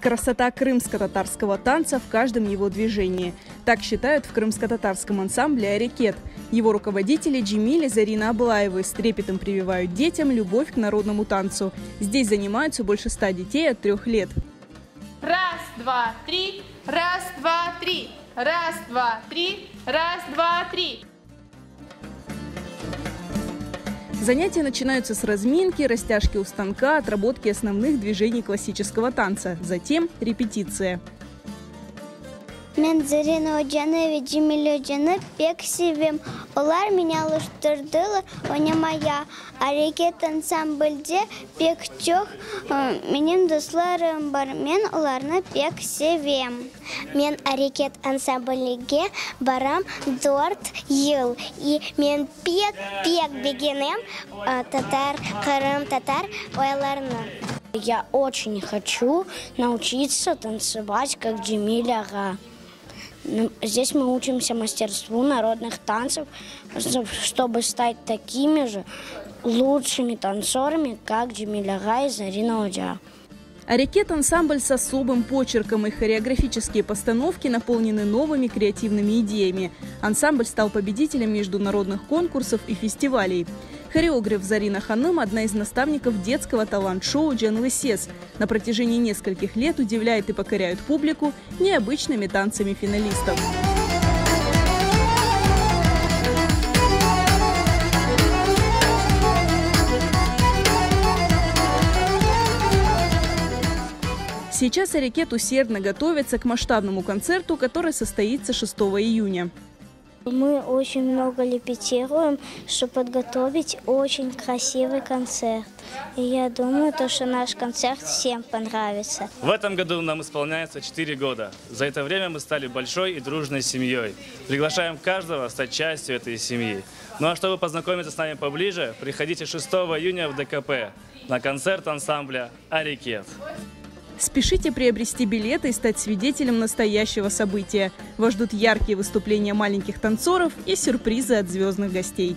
Красота крымско-татарского танца в каждом его движении. Так считают в крымско-татарском ансамбле «Арекет». Его руководители Джемиль и Зарина Аблаевы с трепетом прививают детям любовь к народному танцу. Здесь занимаются больше 100 детей от 3 лет. Раз, два, три, раз, два, три, раз, два, три, раз, два, три. Занятия начинаются с разминки, растяжки у станка, отработки основных движений классического танца. Затем репетиция. Мен Зарина Оджаны, Джемиль Оджаны пек севем. Олар меня лыштырдылар, оня моя. Арекет ансамбльде пек чох. Менин дусларым бар, мен оларны пек севем. Мен арекет ансамбльге барам 4 ел. И мен пек бегенем татар, Крым татар ойларны. Я очень хочу научиться танцевать, как Джемиль ага. Здесь мы учимся мастерству народных танцев, чтобы стать такими же лучшими танцорами, как Джемиль ага и Зарина Оджа. «Арекет» – ансамбль с особым почерком. Их хореографические постановки наполнены новыми креативными идеями. Ансамбль стал победителем международных конкурсов и фестивалей. Хореограф Зарина Ханым – одна из наставников детского талант-шоу «Дженлы Сес». На протяжении нескольких лет удивляет и покоряет публику необычными танцами финалистов. Сейчас «Арекет» усердно готовится к масштабному концерту, который состоится 6 июня. Мы очень много репетируем, чтобы подготовить очень красивый концерт. И я думаю, что наш концерт всем понравится. В этом году нам исполняется 4 года. За это время мы стали большой и дружной семьей. Приглашаем каждого стать частью этой семьи. Ну а чтобы познакомиться с нами поближе, приходите 6 июня в ДКП на концерт ансамбля «Арекет». Спешите приобрести билеты и стать свидетелем настоящего события. Вас ждут яркие выступления маленьких танцоров и сюрпризы от звездных гостей.